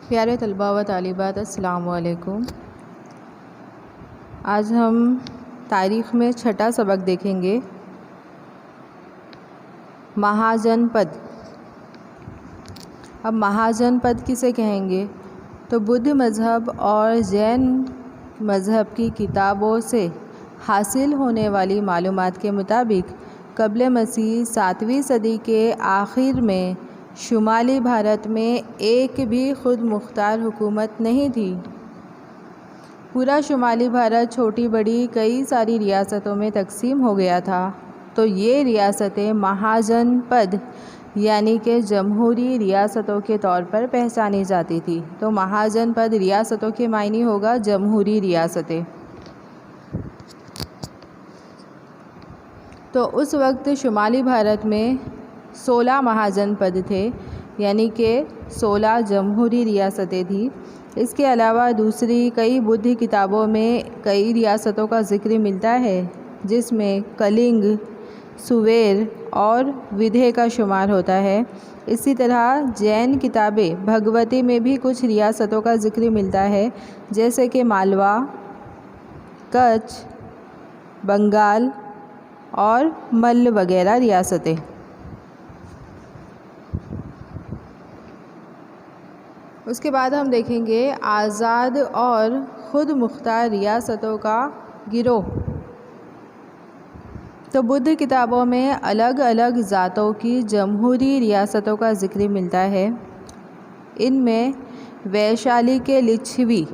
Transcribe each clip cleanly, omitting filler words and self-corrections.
प्यारे तलबा व तालिबात, अस्सलाम वालेकुम। आज हम तारीख़ में छठा सबक देखेंगे, महाजनपद। अब महाजनपद किसे कहेंगे? तो बुद्ध मज़हब और जैन मज़हब की किताबों से हासिल होने वाली मालूमात के मुताबिक क़ब्ल मसीह 7वीं सदी के आखिर में शुमाली भारत में एक भी खुद मुख्तार हुकूमत नहीं थी। पूरा शुमाली भारत छोटी बड़ी कई सारी रियासतों में तकसीम हो गया था। तो ये रियासतें महाजनपद यानी कि जमहूरी रियासतों के तौर पर पहचानी जाती थी। तो महाजनपद रियासतों के मायने होगा जमहूरी रियासतें। तो उस वक्त शुमाली भारत में 16 महाजनपद थे, यानी कि 16 जमहूरी रियासतें थी। इसके अलावा दूसरी कई बुद्ध किताबों में कई रियासतों का ज़िक्र मिलता है, जिसमें कलिंग, सुवेर और विंध्य का शुमार होता है। इसी तरह जैन किताबें भगवती में भी कुछ रियासतों का ज़िक्र मिलता है, जैसे कि मालवा, कच्छ, बंगाल और मल्ल वगैरह रियासतें। उसके बाद हम देखेंगे आज़ाद और ख़ुद मुख्तार रियासतों का गिरोह। तो बुद्ध किताबों में अलग अलग ज़ातों की जमहूरी रियासतों का ज़िक्र मिलता है। इनमें वैशाली के लिच्छवी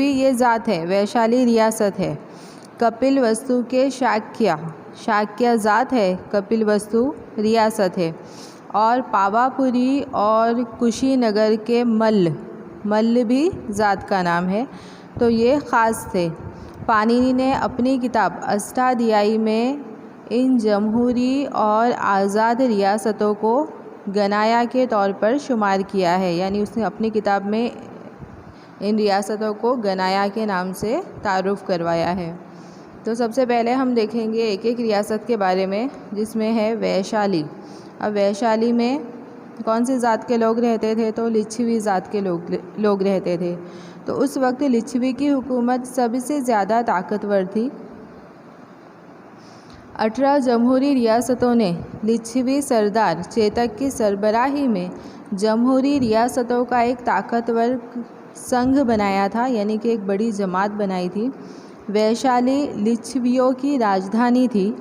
ये ज़ात है, वैशाली रियासत है। कपिलवस्तु के शाक्य ज़ात है, कपिलवस्तु रियासत है। और पावापुरी और कुशीनगर के मल्ल भी ज़ात का नाम है। तो ये ख़ास थे। पाणिनि ने अपनी किताब अष्टाध्यायी में इन जमहूरी और आज़ाद रियासतों को गनाया के तौर पर शुमार किया है, यानी उसने अपनी किताब में इन रियासतों को गनाया के नाम से तारुफ़ करवाया है। तो सबसे पहले हम देखेंगे एक एक रियासत के बारे में, जिसमें है वैशाली। अब वैशाली में कौन सी ज़ात के लोग रहते थे? तो लिच्छवी ज़ात के लोग रहते थे। तो उस वक्त लिच्छवी की हुकूमत सबसे ज़्यादा ताकतवर थी। 18 जमहूरी रियासतों ने लिच्छवी सरदार चेतक की सरबराही में जमहूरी रियासतों का एक ताकतवर संघ बनाया था, यानी कि एक बड़ी जमात बनाई थी। वैशाली लिच्छवियों की राजधानी थी।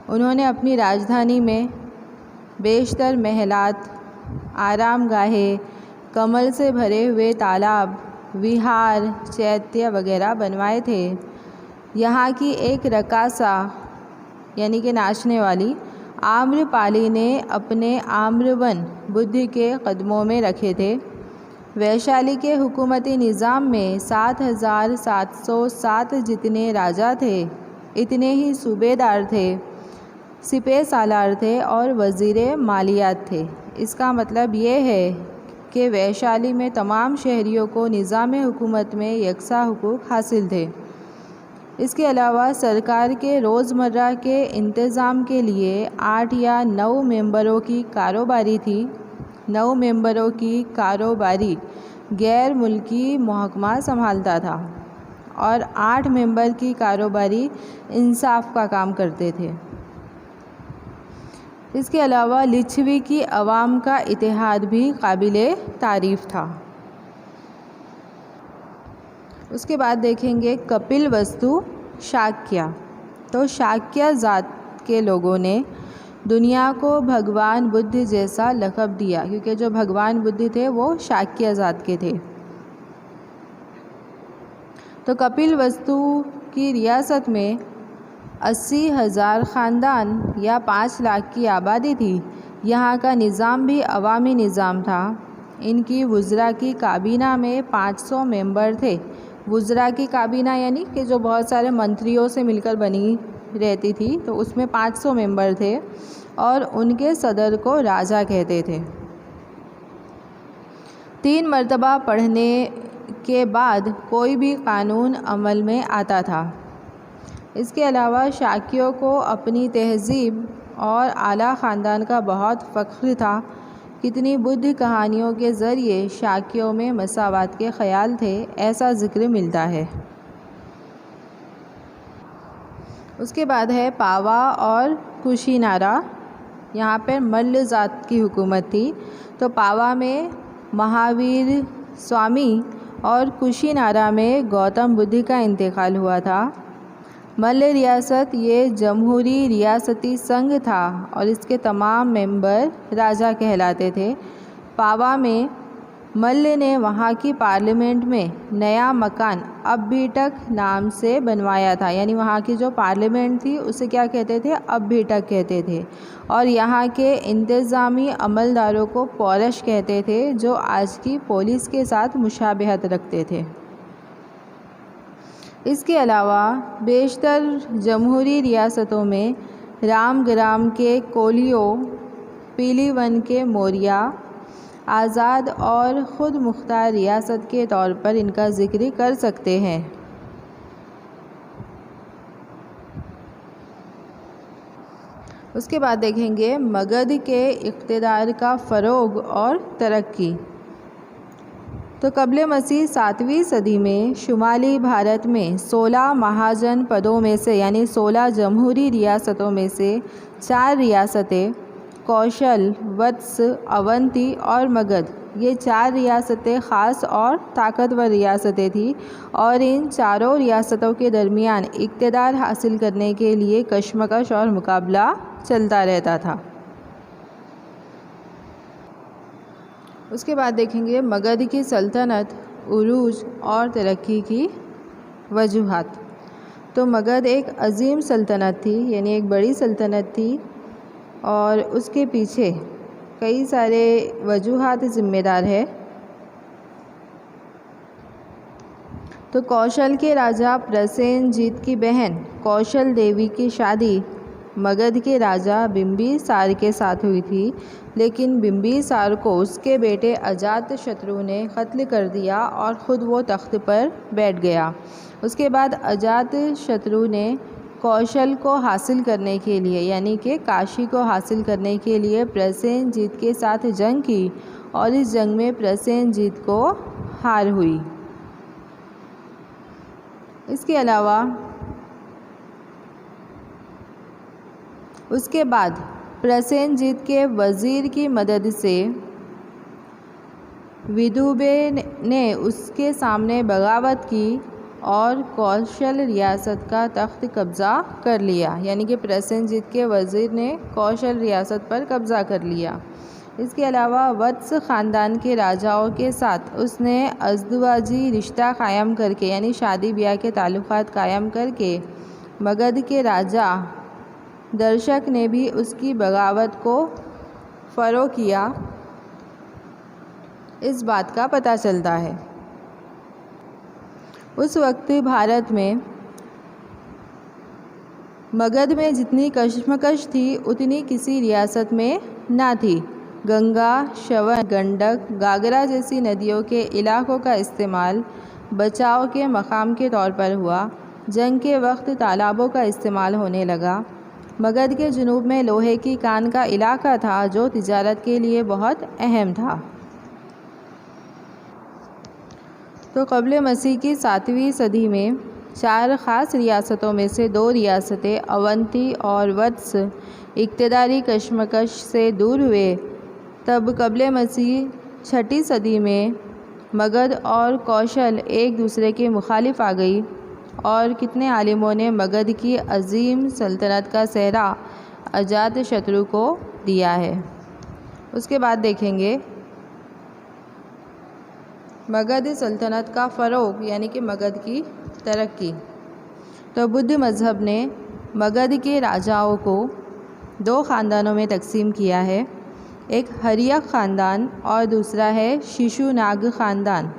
उन्होंने अपनी राजधानी में बेशतर महलात, आरामगाहें, कमल से भरे हुए तालाब, विहार, चैत्य वगैरह बनवाए थे। यहाँ की एक रकासा यानी कि नाचने वाली आम्रपाली ने अपने आम्रवन बुद्ध के कदमों में रखे थे। वैशाली के हुकूमती निज़ाम में 7,707 जितने राजा थे, इतने ही सूबेदार थे, सिपह सालार थे और वज़ीर मालियात थे। इसका मतलब ये है कि वैशाली में तमाम शहरियों को निज़ाम हुकूमत में यकसा हुकूक हासिल थे। इसके अलावा सरकार के रोज़मर्रा के इंतज़ाम के लिए 8 या 9 मेंबरों की कारोबारी थी। 9 मेंबरों की कारोबारी गैर मुल्की महकमा संभालता था और 8 मेंबर की कारोबारी इंसाफ का काम करते थे। इसके अलावा लिच्छवी की अवाम का इत्तेहाद भी काबिले तारीफ़ था। उसके बाद देखेंगे कपिलवस्तु शाक्य। तो शाक्य ज़ात के लोगों ने दुनिया को भगवान बुद्ध जैसा लक़ब दिया, क्योंकि जो भगवान बुद्ध थे वो शाक्य ज़ात के थे। तो कपिलवस्तु की रियासत में 80,000 ख़ानदान या 5 लाख की आबादी थी। यहाँ का निज़ाम भी अवामी निज़ाम था। इनकी वुज़रा की काबीना में 500 मेंबर थे। वुज़रा की काबीना यानी कि जो बहुत सारे मंत्रियों से मिलकर बनी रहती थी, तो उसमें 500 मेंबर थे और उनके सदर को राजा कहते थे। 3 मरतबा पढ़ने के बाद कोई भी कानून अमल में आता था। इसके अलावा शाक्यों को अपनी तहज़ीब और आला ख़ानदान का बहुत फ़ख्र था। कितनी बुद्ध कहानियों के ज़रिए शाक्यों में मसावात के ख्याल थे, ऐसा जिक्र मिलता है। उसके बाद है पावा और कुशीनारा। यहाँ पर मल्ल जात की हुकूमत थी। तो पावा में महावीर स्वामी और कुशीनारा में गौतम बुद्ध का इंतकाल हुआ था। मल्ल रियासत ये जमहूरी रियासती संघ था और इसके तमाम मेंबर राजा कहलाते थे। पावा में मल्ल ने वहाँ की पार्लियामेंट में नया मकान अभीटक नाम से बनवाया था, यानी वहाँ की जो पार्लियामेंट थी उसे क्या कहते थे, अभीटक कहते थे। और यहाँ के इंतज़ामी अमलदारों को पौरश कहते थे, जो आज की पुलिस के साथ मुशाबहत रखते थे। इसके अलावा बेशतर जमहूरी रियासतों में रामग्राम के कोलियों, पीलीवन के मौर्या, आज़ाद और ख़ुद मुख्तार रियासत के तौर पर इनका ज़िक्र कर सकते हैं। उसके बाद देखेंगे मगध के इक़्तिदार का फ़रोग़ और तरक्की। तो क़ब्ल मसीह 7वीं सदी में शुमाली भारत में 16 महाजन पदों में से, यानी 16 जमहूरी रियासतों में से 4 रियासतें कौशल, वत्स, अवंती और मगध, ये 4 रियासतें ख़ास और ताकतवर रियासतें थीं और इन चारों रियासतों के दरमियान इक़्तिदार हासिल करने के लिए कशमकश और मुकाबला चलता रहता था। उसके बाद देखेंगे मगध की सल्तनत, उरूज और तरक्की की वजूहात। तो मगध एक अजीम सल्तनत थी, यानी एक बड़ी सल्तनत थी और उसके पीछे कई सारे वजूहात ज़िम्मेदार है। तो कौशल के राजा प्रसेनजीत की बहन कौशल देवी की शादी मगध के राजा बिंबिसार के साथ हुई थी, लेकिन बिंबिसार को उसके बेटे अजातशत्रु ने कत्ल कर दिया और ख़ुद वो तख्त पर बैठ गया। उसके बाद अजातशत्रु ने कौशल को हासिल करने के लिए, यानी कि काशी को हासिल करने के लिए प्रसेनजीत के साथ जंग की और इस जंग में प्रसेनजीत को हार हुई। इसके अलावा उसके बाद प्रसेनजीत के वज़ीर की मदद से विदुबे ने उसके सामने बगावत की और कौशल रियासत का तख्त कब्ज़ा कर लिया, यानी कि प्रसेनजीत के वज़ीर ने कौशल रियासत पर कब्ज़ा कर लिया। इसके अलावा वत्स ख़ानदान के राजाओं के साथ उसने अज़दवाजी रिश्ता कायम करके, यानी शादी ब्याह के ताल्लुक़ात कायम करके मगध के राजा दर्शक ने भी उसकी बगावत को फ़रोग़ किया, इस बात का पता चलता है। उस वक्त भारत में मगध में जितनी कशमकश थी उतनी किसी रियासत में ना थी। गंगा, श्रवण, गंडक, गागरा जैसी नदियों के इलाकों का इस्तेमाल बचाव के मकाम के तौर पर हुआ। जंग के वक्त तालाबों का इस्तेमाल होने लगा। मगध के जुनूब में लोहे की कान का इलाका था जो तिजारत के लिए बहुत अहम था। तो क़ब्ल मसीह की 7वीं सदी में 4 ख़ास रियासतों में से 2 रियासतें अवंती और वत्स इक़्तिदारी कशमकश से दूर हुए। तब क़ब्ल मसीह 6ठी सदी में मगध और कौशल एक दूसरे के मुखालिफ आ गई और कितने आलिमों ने मगध की अजीम सल्तनत का सेहरा अजातशत्रु को दिया है। उसके बाद देखेंगे मगध सल्तनत का फ़रोग़, यानी कि मगध की तरक्की। तो बुद्ध मज़हब ने मगध के राजाओं को 2 ख़ानदानों में तकसीम किया है, एक हर्यक ख़ानदान और दूसरा है शिशुनाग ख़ानदान।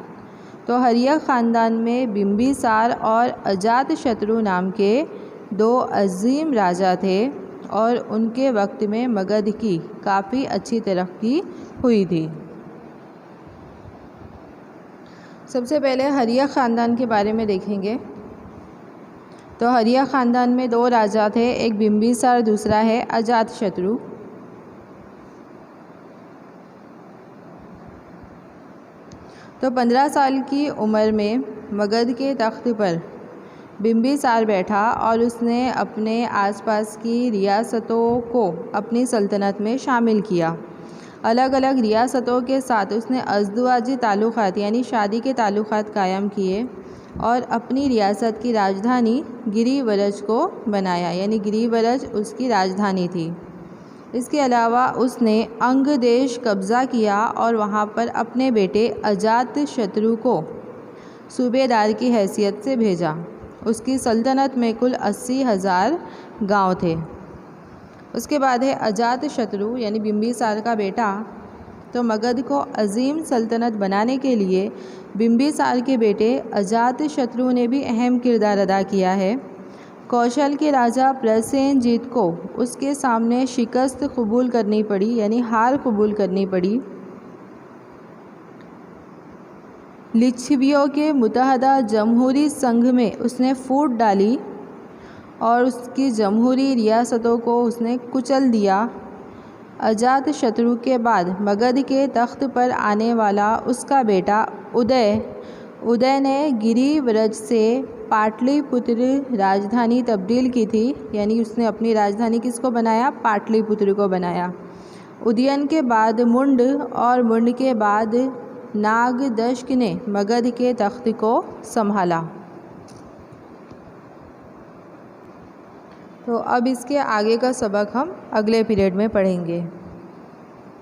तो हर्यक ख़ानदान में बिंबिसार और अजातशत्रु नाम के 2 अजीम राजा थे और उनके वक्त में मगध की काफ़ी अच्छी तरक्की हुई थी। सबसे पहले हर्यक ख़ानदान के बारे में देखेंगे। तो हर्यक ख़ानदान में 2 राजा थे, एक बिंबिसार, दूसरा है अजातशत्रु। तो 15 साल की उम्र में मगध के तख्त पर बिंबिसार बैठा और उसने अपने आसपास की रियासतों को अपनी सल्तनत में शामिल किया। अलग अलग रियासतों के साथ उसने अज़दवाजी ताल्लुक़ात यानी शादी के ताल्लुक़ात कायम किए और अपनी रियासत की राजधानी गिरिवरज को बनाया, यानी गिरिवरज उसकी राजधानी थी। इसके अलावा उसने अंग देश कब्ज़ा किया और वहाँ पर अपने बेटे अजातशत्रु को सूबेदार की हैसियत से भेजा। उसकी सल्तनत में कुल 80,000 गांव थे। उसके बाद है अजातशत्रु यानी बिंबिसार का बेटा। तो मगध को अजीम सल्तनत बनाने के लिए बिंबिसार के बेटे अजातशत्रु ने भी अहम किरदार अदा किया है। कौशल के राजा प्रसेनजीत को उसके सामने शिकस्त कबूल करनी पड़ी, यानी हार कबूल करनी पड़ी। लिच्छवियों के मुत्तहदा जमहूरी संघ में उसने फूट डाली और उसकी जमहूरी रियासतों को उसने कुचल दिया। अजातशत्रु के बाद मगध के तख्त पर आने वाला उसका बेटा उदय ने गिरिव्रज से पाटलिपुत्र राजधानी तब्दील की थी, यानी उसने अपनी राजधानी किसको बनाया? पाटलिपुत्र को बनाया। उदयन के बाद मुंड और मुंड के बाद नागदश्क ने मगध के तख्त को संभाला। तो अब इसके आगे का सबक हम अगले पीरियड में पढ़ेंगे।